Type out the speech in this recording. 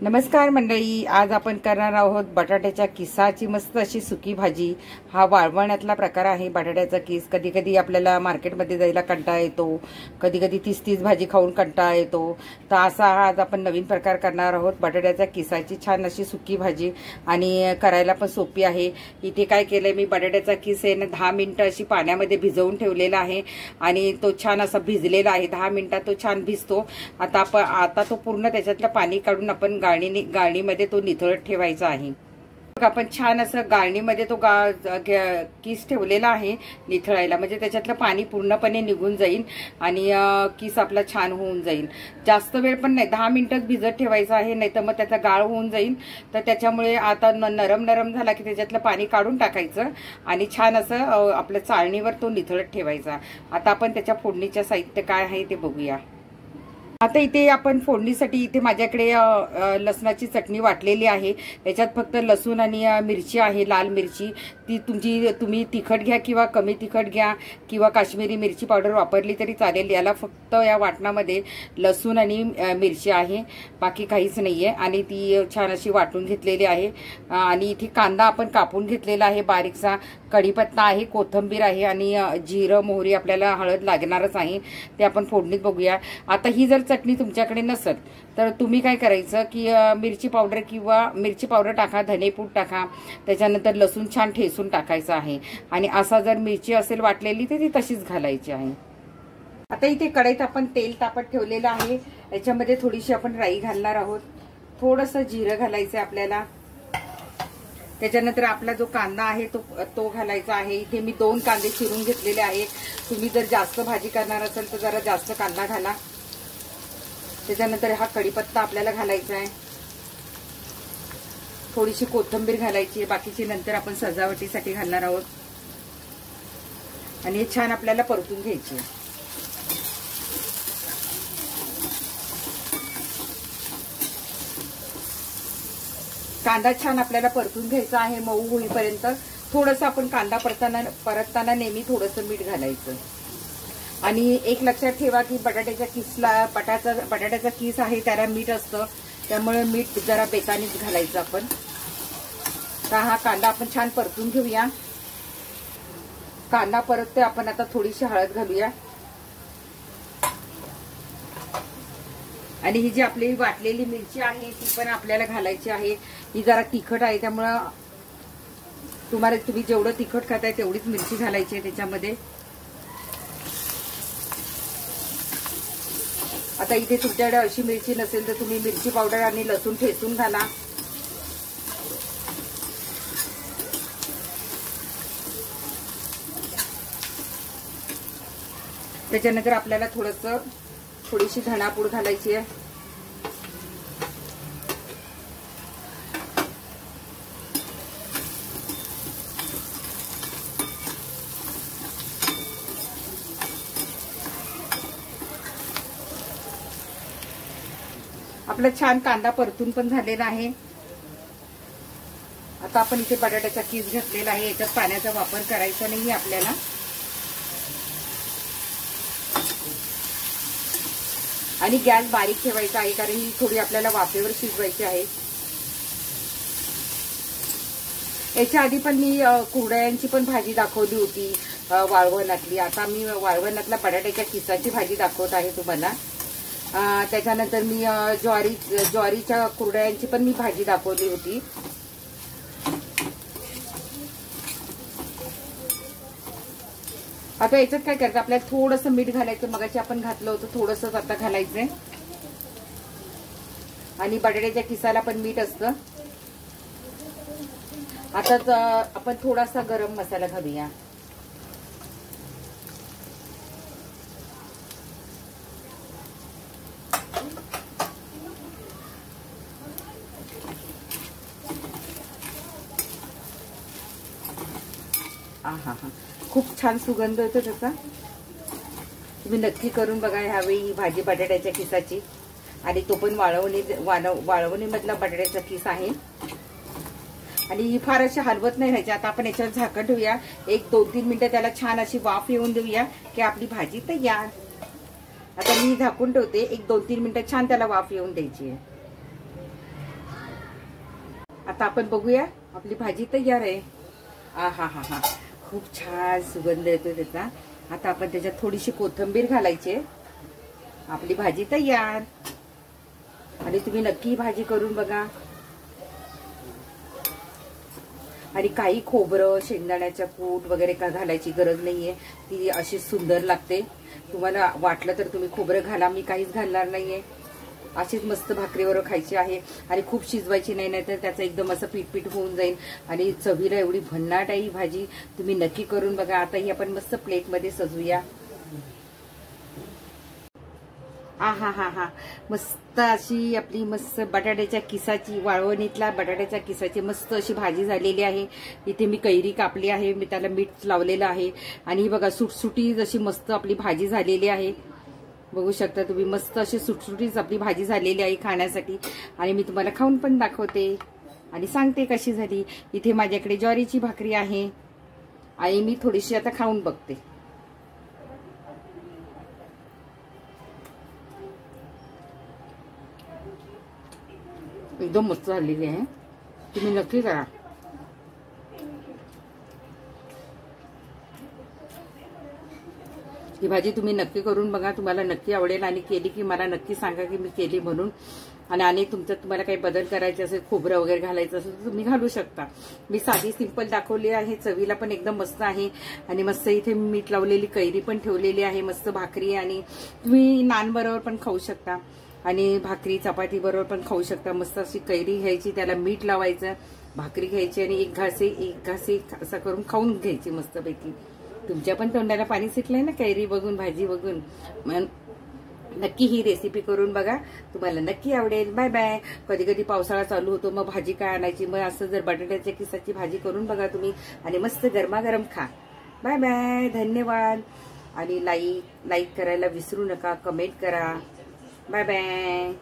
नमस्कार मंडळी, आज आपण करणार आहोत बटाट्याच्या किसाची मस्त अशी सुकी भाजी। हा वाळवण्यातला प्रकार आहे बटाट्याचा किस। कधी कधी आपल्याला मार्केटमध्ये जायला कंटाळा येतो, कधी कधी तीच भाजी खाऊन कंटाळा येतो, तर असा आज आपण नवीन प्रकार करणार आहोत बटाट्याच्या किसाची छान अशी सुकी भाजी। आणि करायला पण सोपी आहे। इथे काय केलंय मी, बटाट्याचा किस आहे ना 10 मिनिटं अशी पाण्यामध्ये भिजवून ठेवलेला आहे आणि तो छान असा भिजलेला आहे। 10 मिनिटात तो छान भिजतो। आता तो पूर्ण त्याच्यातलं पाणी काढून आपण गाळणीमध्ये तो निथळत ठेवायचा आहे। आपण छान असं गाळणीमध्ये तो किस ठेवलेला आहे निथळायला, म्हणजे त्याच्यातलं पाणी पूर्णपणे निघून जाईल आणि किस आपला छान होऊन जाईल। जास्त वेळ पण नाही, 10 मिनिटच भिजत ठेवायचं आहे, नाही तर मग त्याचा गाळ होऊन जाईल। तर त्याच्यामुळे आता नरम झाला की त्याच्यातलं पाणी काढून टाकायचं आणि छान असं आपल्या चाळणीवर तो निथळत ठेवायचा। आता आपण त्याच्या फोडणीचं साहित्य काय आहे ते बघूया। आता इथे आपण फोडणीसाठी इथे माझ्याकडे लसणाची चटणी वाटलेली आहे। याच्यात फक्त लसूण आणि मिरची आहे, लाल मिरची। ती तुम्ही तिखट घ्या किंवा कमी तिखट घ्या किंवा काश्मीरी मिरची पावडर वापरली तरी चालेल। याला फक्त या वाटणामध्ये लसूण आणि मिरची आहे, बाकी काहीच नाहीये। आणि ती छान अशी वाटून घेतलेली आहे। आणि इथे कांदा आपण कापून घेतलेला आहे बारीकसा, कढीपत्ता आहे, कोथिंबीर आहे आणि जिरं मोहरी, आपल्याला हळद लागणारच आहे, ते आपण फोडणीत बघूया। आता ही जर चटणी तुमच्याकडे नसेल तर तुम्ही काय करायचं की मिरची पावडर टाका, धनेपूड टाका, त्याच्यानंतर लसूण छान ठेचून टाकायचं आहे आणि असा जर मिरची असेल वाटलेली तर ती तशीच घालायची आहे। आता इथे कढईत आपण तेल तापत ठेवलेलं आहे, याच्यामध्ये थोडीशी आपण राई घालणार आहोत, थोडंसं जिरं घालायचं आपल्याला। त्याच्यानंतर आपला जो कांदा आहे तो घालायचा आहे। इथे मी 2 कांदे चिरून घेतलेले आहेत। तुम्ही जर जास्त भाजी करणार असाल तर जरा जास्त कांदा घाला। त्याच्यानंतर हा कढीपत्ता आपल्याला घालायचा आहे, थोडीशी कोथिंबीर घालायची आहे, बाकीची नंतर आपण सजावटीसाठी घालणार आहोत। आणि हे छान आपल्याला परतून घ्यायचे। कांदा छान आपल्याला परतून घ्यायचा आहे मऊ होईपर्यंत। थोडंसं आपण कांदा परतताना नेहमी थोडंसं मीठ घालायचं। आणि एक लक्षात ठेवा की बटाट्याचा किस आहे त्याला मीठ असतं, त्यामुळे मीठ जरा बेतानीच घालायचं आपण। तर हा कांदा आपण छान परतून घेऊया। कांदा परततोय आपण, आता थोडीशी हळद घालूया। आणि ही जी आपली वाटलेली मिरची आहे ती पण आपल्याला घालायची आहे। ही जरा तिखट आहे, त्यामुळे तुम्ही जेवढं तिखट खाताय तेवढीच मिरची घालायची आहे त्याच्यामध्ये। आता इथे तुमच्याकडे अशी मिरची नसेल तर तुम्ही मिरची पावडर आणि लसूण ठेचून घाला। त्याच्यानंतर आपल्याला थोडीशी धणापूड घालायची आहे। आपला छान कांदा परतून पण झालेला आहे। आता आपण इथे बटाट्याचा किस घेतलेला आहे, याच्यात पाण्याचा वापर करायचा नाही आपल्याला। आणि गॅस बारीक ठेवायचा आहे, कारण ही थोडी आपल्याला वाफेवर शिजवायची आहे। याच्या आधी पण मी कुरडयांची पण भाजी दाखवली होती वाळवणातली। आता मी वाळवणातला बटाट्याच्या किसाची भाजी दाखवत आहे तुम्हाला। त्याच्यानंतर मी ज्वारीच्या कुरडयांची पण मी भाजी दाखवली होती। आता याच्यात काय करायचं, आपल्याला थोडंसं मीठ घालायचं, मगाशी आपण घातलं होतं थोडंसं, आता घालायचंय। आणि बटाट्याच्या किसाला पण मीठ असतं। आता आपण थोडासा गरम मसाला घालूया। हा खूप छान सुगंध येतो त्याचा। तुम्ही नक्की करून बघा ह्यावेळी ही भाजी बटाट्याच्या किसाची। आणि तो पण वाळवणीमधला बटाट्याचा किस आहे। आणि फार अशी हलवत नाही राहायची। आता आपण याच्यावर झाकण ठेवूया, 1-2-3 मिनिटं त्याला छान अशी वाफ येऊन देऊया की आपली भाजी तयार। आता मी झाकून ठेवते, 1-2-3 मिनिटं छान त्याला वाफ येऊन द्यायची आहे। आता आपण बघूया, आपली भाजी तयार आहे. आ हा हा हा, खूप छान सुगंध येतो त्याचा. आता आपण त्याच्यात थोडीशी कोथिंबीर घालायची. आपली भाजी तयार. आणि तुम्ही नक्की भाजी करून बघा. आणि काही खोबरं, शेंगदाण्याचं कूट वगैरे का घालायची गरज नाहीये. ती अशी सुंदर लागते. तुम्हाला वाटलं तर तुम्ही खोबरं घाला, मी काहीच घालणार नाहीये. अशीच मस्त भाकरीवर खायची आहे. आणि खूप शिजवायची नाही, नाहीतर त्याचं एकदम असं पीठ होऊन जाईल. आणि चवीला एवढी भन्नाट आहे ही भाजी. तुम्ही नक्की करून बघा. आता ही आपण मस्त प्लेटमध्ये सजूया. हा हा हा हा, मस्त अशी आपली मस्त बटाट्याच्या किसाची, वाळवणीतला बटाट्याच्या किसाची मस्त अशी भाजी झालेली आहे. इथे मी कैरी कापली आहे, मी त्याला मीठ लावलेलं आहे. आणि बघा सुटसुटी जशी मस्त आपली भाजी झालेली आहे. बघू शकता तुम्ही, मस्त अशी सुटसुटीच आपली भाजी झालेली आहे खाण्यासाठी. आणि मी तुम्हाला खाऊन पण दाखवते आणि सांगते कशी झाली. इथे माझ्याकडे ज्वारीची भाकरी आहे आणि मी थोडीशी आता खाऊन बघते. एकदम मस्त झालेली आहे. तुम्ही नक्की करा. ही भाजी तुम्ही नक्की करून बघा, तुम्हाला नक्की आवडेल. आणि केली की मला नक्की सांगा की मी केली म्हणून. आणि तुमच्यात तुम्हाला काही बदल करायचे असेल, खोबरं वगैरे घालायचं असेल तर तुम्ही घालू शकता. मी साधी सिंपल दाखवली आहे. चवीला पण एकदम मस्त आहे. आणि मस्त इथे मीठ लावलेली कैरी पण ठेवलेली आहे. मस्त भाकरी, आणि तुम्ही नान बरोबर पण खाऊ शकता आणि भाकरी चपाती बरोबर पण खाऊ शकता. मस्त अशी कैरी घ्यायची, त्याला मीठ लावायचं, भाकरी घ्यायची आणि एक घासे असं करून खाऊन घ्यायची मस्तपैकी. तुमच्या पण तोंडाला पाणी सुटलंय ना कैरी बघून, भाजी बघून. नक्की ही रेसिपी करून बघा, तुम्हाला नक्की आवडेल. Bye bye. कधी कधी पावसाळा चालू होतो, मग भाजी काय आणायची, मग असं जर बटाट्याच्या किसाची भाजी करून बघा तुम्ही आणि मस्त गरमागरम खा. Bye bye. धन्यवाद. आणि लाईक करायला विसरू नका, कमेंट करा. Bye bye.